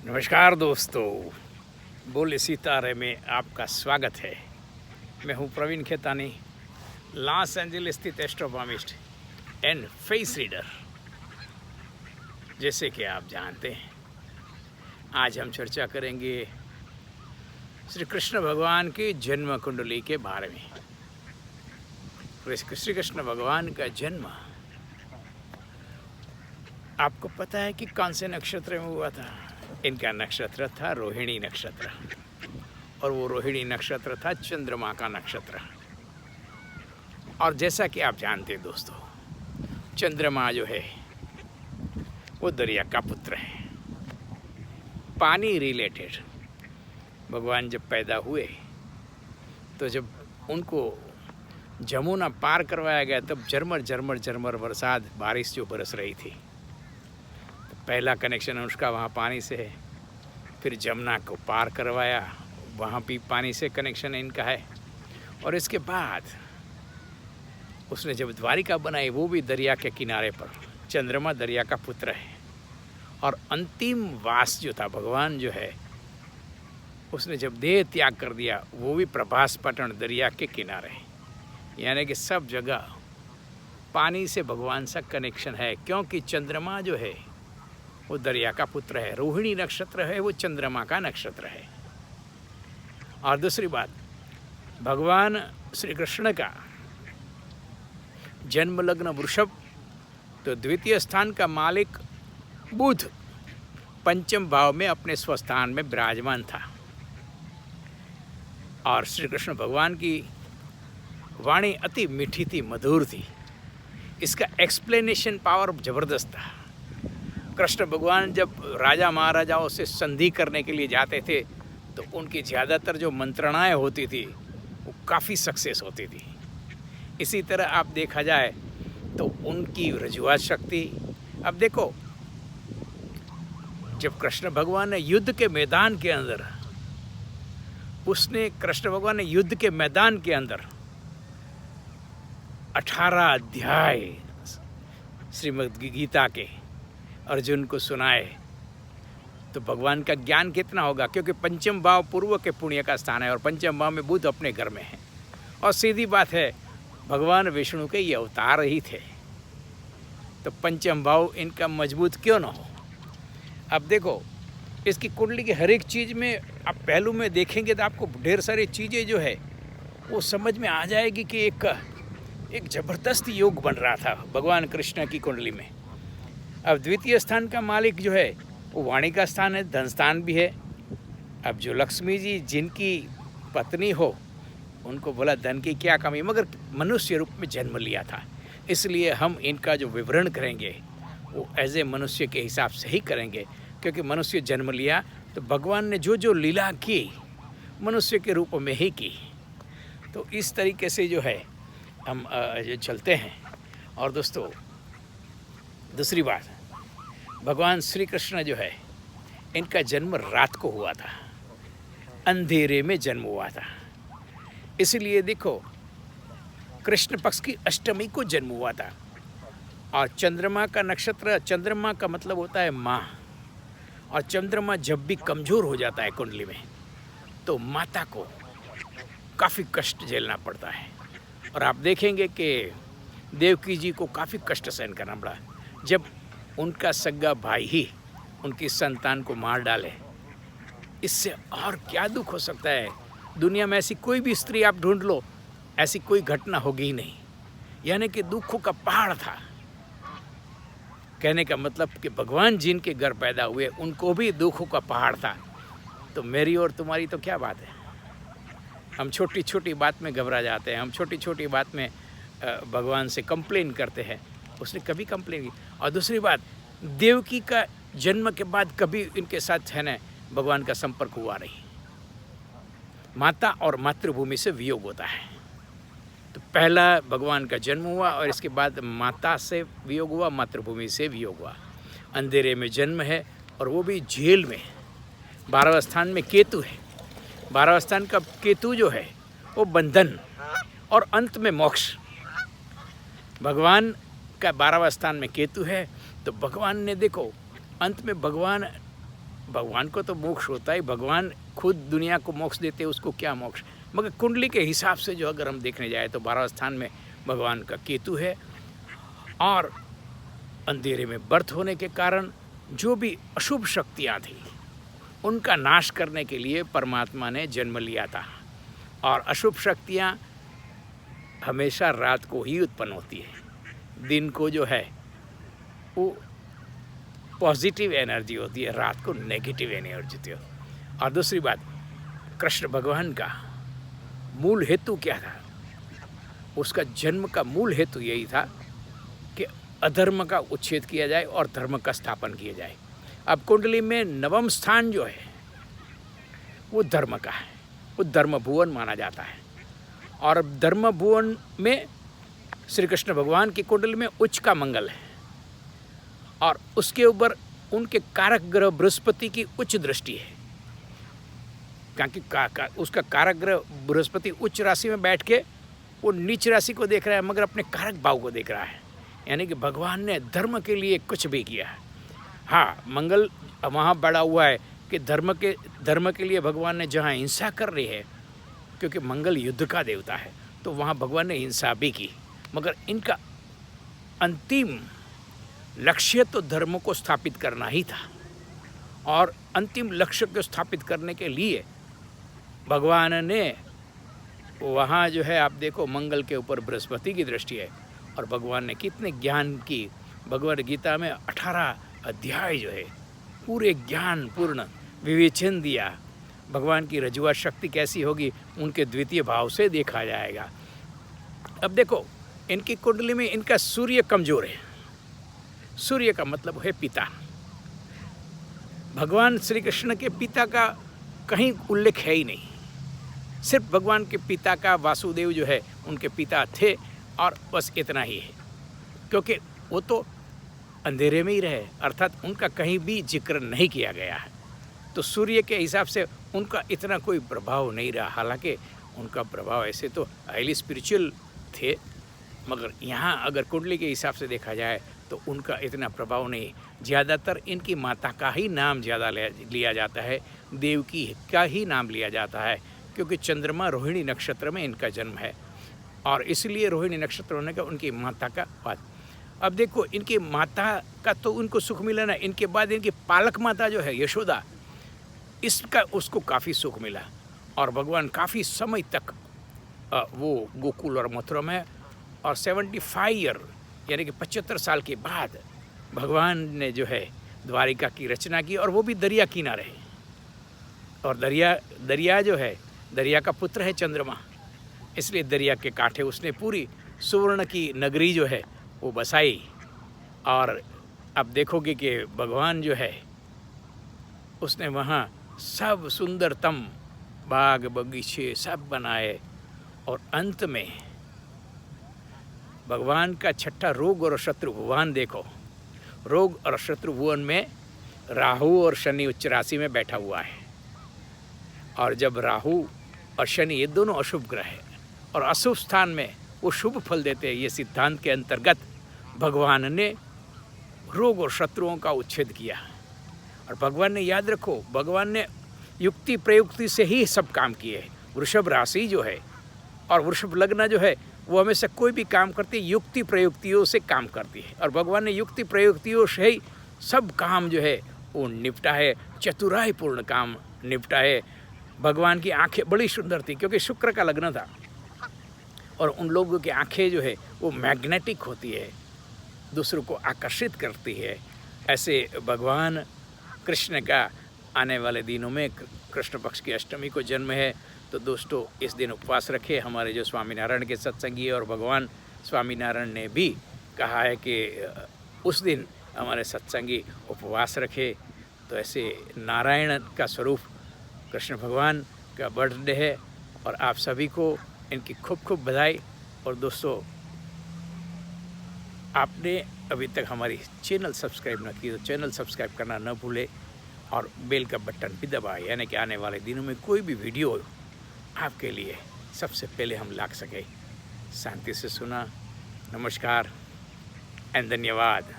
नमस्कार दोस्तों, बोले सितारे में आपका स्वागत है। मैं हूं प्रवीण खेतानी, लॉस एंजलिस स्थित एस्ट्रोनॉमिस्ट एंड फेस रीडर। जैसे कि आप जानते हैं, आज हम चर्चा करेंगे श्री कृष्ण भगवान की जन्म कुंडली के बारे में। श्री कृष्ण भगवान का जन्म आपको पता है कि कौन से नक्षत्र में हुआ था? इनका नक्षत्र था रोहिणी नक्षत्र, और वो रोहिणी नक्षत्र था चंद्रमा का नक्षत्र। और जैसा कि आप जानते हैं दोस्तों, चंद्रमा जो है वो दरिया का पुत्र है। पानी रिलेटेड भगवान जब पैदा हुए तो जब उनको जमुना पार करवाया गया, तब झरमर झरमर झरमर बरसात बारिश जो बरस रही थी। पहला कनेक्शन उसका वहाँ पानी से है। फिर जमुना को पार करवाया, वहाँ भी पानी से कनेक्शन इनका है। और इसके बाद उसने जब द्वारिका बनाई, वो भी दरिया के किनारे पर। चंद्रमा दरिया का पुत्र है। और अंतिम वास जो था, भगवान जो है उसने जब देह त्याग कर दिया, वो भी प्रभास पटन दरिया के किनारे। यानी कि सब जगह पानी से भगवान सा कनेक्शन है, क्योंकि चंद्रमा जो है वो दरिया का पुत्र है। रोहिणी नक्षत्र है, वो चंद्रमा का नक्षत्र है। और दूसरी बात, भगवान श्री कृष्ण का जन्म लग्न वृषभ, तो द्वितीय स्थान का मालिक बुध पंचम भाव में अपने स्वस्थान में विराजमान था। और श्री कृष्ण भगवान की वाणी अति मीठी थी, मधुर थी। इसका एक्सप्लेनेशन पावर जबरदस्त था। कृष्ण भगवान जब राजा महाराजाओं से संधि करने के लिए जाते थे, तो उनकी ज़्यादातर जो मंत्रणाएं होती थी वो काफ़ी सक्सेस होती थी। इसी तरह आप देखा जाए तो उनकी रजुआत शक्ति। अब देखो, जब कृष्ण भगवान ने युद्ध के मैदान के अंदर, कृष्ण भगवान ने युद्ध के मैदान के अंदर 18 अध्याय श्रीमद् गीता के अर्जुन को सुनाए, तो भगवान का ज्ञान कितना होगा? क्योंकि पंचम भाव पूर्व के पुण्य का स्थान है, और पंचम भाव में बुध अपने घर में है। और सीधी बात है, भगवान विष्णु के ये अवतार ही थे, तो पंचम भाव इनका मजबूत क्यों ना हो? अब देखो, इसकी कुंडली की हर एक चीज़ में आप पहलू में देखेंगे तो आपको ढेर सारी चीज़ें जो है वो समझ में आ जाएगी कि एक ज़बरदस्त योग बन रहा था भगवान कृष्ण की कुंडली में। अब द्वितीय स्थान का मालिक जो है वो वाणी का स्थान है, धन स्थान भी है। अब जो लक्ष्मी जी जिनकी पत्नी हो, उनको बोला धन की क्या कमी, मगर मनुष्य रूप में जन्म लिया था। इसलिए हम इनका जो विवरण करेंगे वो एज ए मनुष्य के हिसाब से ही करेंगे, क्योंकि मनुष्य जन्म लिया तो भगवान ने जो जो लीला की मनुष्य के रूप में ही की। तो इस तरीके से जो है हम चलते हैं। और दोस्तों, दूसरी बात, भगवान श्री कृष्ण जो है इनका जन्म रात को हुआ था, अंधेरे में जन्म हुआ था। इसलिए देखो, कृष्ण पक्ष की अष्टमी को जन्म हुआ था। और चंद्रमा का नक्षत्र, चंद्रमा का मतलब होता है माँ। और चंद्रमा जब भी कमज़ोर हो जाता है कुंडली में, तो माता को काफ़ी कष्ट झेलना पड़ता है। और आप देखेंगे कि देवकी जी को काफ़ी कष्ट सहन करना पड़ा जब उनका सगा भाई ही उनकी संतान को मार डाले। इससे और क्या दुख हो सकता है? दुनिया में ऐसी कोई भी स्त्री आप ढूंढ लो, ऐसी कोई घटना होगी ही नहीं। यानी कि दुखों का पहाड़ था। कहने का मतलब कि भगवान जिनके घर पैदा हुए उनको भी दुखों का पहाड़ था। तो मेरी और तुम्हारी तो क्या बात है? हम छोटी छोटी बात में घबरा जाते हैं, हम छोटी छोटी बात में भगवान से कंप्लेन करते हैं। उसने कभी कंप्लेन की। और दूसरी बात, देवकी का जन्म के बाद कभी इनके साथ है ना भगवान का संपर्क हुआ नहीं। माता और मातृभूमि से वियोग होता है। तो पहला भगवान का जन्म हुआ, और इसके बाद माता से वियोग हुआ, मातृभूमि से वियोग हुआ। अंधेरे में जन्म है, और वो भी जेल में। 12वें स्थान में केतु है। 12वें स्थान का केतु जो है वो बंधन और अंत में मोक्ष। भगवान का 12वें स्थान में केतु है, तो भगवान ने देखो अंत में भगवान भगवान को तो मोक्ष होता है, भगवान खुद दुनिया को मोक्ष देते, उसको क्या मोक्ष। मगर कुंडली के हिसाब से जो अगर हम देखने जाए तो 12वें स्थान में भगवान का केतु है, और अंधेरे में बर्थ होने के कारण जो भी अशुभ शक्तियाँ थी उनका नाश करने के लिए परमात्मा ने जन्म लिया था। और अशुभ शक्तियाँ हमेशा रात को ही उत्पन्न होती है, दिन को जो है वो पॉजिटिव एनर्जी होती है, रात को नेगेटिव एनर्जी होती है। और दूसरी बात, कृष्ण भगवान का मूल हेतु क्या था? उसका जन्म का मूल हेतु यही था कि अधर्म का उच्छेद किया जाए और धर्म का स्थापन किया जाए। अब कुंडली में 9वां स्थान जो है वो धर्म का है, वो धर्म भुवन माना जाता है। और धर्म भुवन में श्री कृष्ण भगवान की कुंडली में उच्च का मंगल है, और उसके ऊपर उनके कारक ग्रह बृहस्पति की उच्च दृष्टि है, क्योंकि उसका कारक ग्रह बृहस्पति उच्च राशि में बैठ के वो नीच राशि को देख रहा है, मगर अपने कारक भाव को देख रहा है। यानी कि भगवान ने धर्म के लिए कुछ भी किया है। हाँ, मंगल वहाँ बढ़ा हुआ है कि धर्म के लिए भगवान ने जहाँ हिंसा कर रही है, क्योंकि मंगल युद्ध का देवता है, तो वहाँ भगवान ने हिंसा भी की, मगर इनका अंतिम लक्ष्य तो धर्म को स्थापित करना ही था। और अंतिम लक्ष्य को स्थापित करने के लिए भगवान ने वहाँ जो है, आप देखो मंगल के ऊपर बृहस्पति की दृष्टि है, और भगवान ने कितने ज्ञान की, भगवद गीता में 18 अध्याय जो है पूरे ज्ञान पूर्ण विवेचन दिया। भगवान की रजुआ शक्ति कैसी होगी उनके द्वितीय भाव से देखा जाएगा। अब देखो, इनकी कुंडली में इनका सूर्य कमजोर है। सूर्य का मतलब है पिता। भगवान श्री कृष्ण के पिता का कहीं उल्लेख है ही नहीं, सिर्फ भगवान के पिता का वासुदेव जो है उनके पिता थे, और बस इतना ही है, क्योंकि वो तो अंधेरे में ही रहे, अर्थात उनका कहीं भी जिक्र नहीं किया गया है। तो सूर्य के हिसाब से उनका इतना कोई प्रभाव नहीं रहा। हालांकि उनका प्रभाव ऐसे तो हाईली स्पिरिचुअल थे, मगर यहाँ अगर कुंडली के हिसाब से देखा जाए तो उनका इतना प्रभाव नहीं। ज़्यादातर इनकी माता का ही नाम ज़्यादा लिया जाता है, देवकी का ही नाम लिया जाता है, क्योंकि चंद्रमा रोहिणी नक्षत्र में इनका जन्म है, और इसलिए रोहिणी नक्षत्र होने का उनकी माता का बात। अब देखो, इनकी माता का तो उनको सुख मिला ना, इनके बाद इनकी पालक माता जो है यशोदा, इसका उसको काफ़ी सुख मिला, और भगवान काफ़ी समय तक वो गोकुल और मथुरा में, और 75 ईयर यानी कि 75 साल के बाद भगवान ने जो है द्वारिका की रचना की, और वो भी दरिया किनारे। और दरिया जो है, दरिया का पुत्र है चंद्रमा, इसलिए दरिया के कांठे उसने पूरी सुवर्ण की नगरी जो है वो बसाई। और अब देखोगे कि भगवान जो है उसने वहाँ सब सुंदरतम बाग बगीचे सब बनाए, और अंत में भगवान का छठा रोग और शत्रु भुवन देखो। रोग और शत्रु भुवन में राहु और शनि उच्च राशि में बैठा हुआ है, और जब राहु और शनि ये दोनों अशुभ ग्रह है और अशुभ स्थान में वो शुभ फल देते हैं, ये सिद्धांत के अंतर्गत भगवान ने रोग और शत्रुओं का उच्छेद किया। और भगवान ने, याद रखो, भगवान ने युक्ति प्रयुक्ति से ही सब काम किए। वृषभ राशि जो है और वृषभ लग्न जो है वो हमेशा कोई भी काम करती है युक्ति प्रयुक्तियों से काम करती है, और भगवान ने युक्ति प्रयुक्तियों से ही सब काम जो है वो निपटा है, चतुराई पूर्ण काम निपटा है। भगवान की आंखें बड़ी सुंदर थी, क्योंकि शुक्र का लग्न था, और उन लोगों की आंखें जो है वो मैग्नेटिक होती है, दूसरों को आकर्षित करती है। ऐसे भगवान कृष्ण का आने वाले दिनों में कृष्ण पक्ष की अष्टमी को जन्म है, तो दोस्तों इस दिन उपवास रखें। हमारे जो स्वामीनारायण के सत्संगी और भगवान स्वामीनारायण ने भी कहा है कि उस दिन हमारे सत्संगी उपवास रखे। तो ऐसे नारायण का स्वरूप कृष्ण भगवान का बर्थडे है, और आप सभी को इनकी खूब खूब बधाई। और दोस्तों, आपने अभी तक हमारी चैनल सब्सक्राइब न की तो चैनल सब्सक्राइब करना न भूले, और बेल का बटन भी दबाएं, यानी कि आने वाले दिनों में कोई भी वीडियो आपके लिए सबसे पहले हम ला सके। शांति से सुना। नमस्कार एंड धन्यवाद।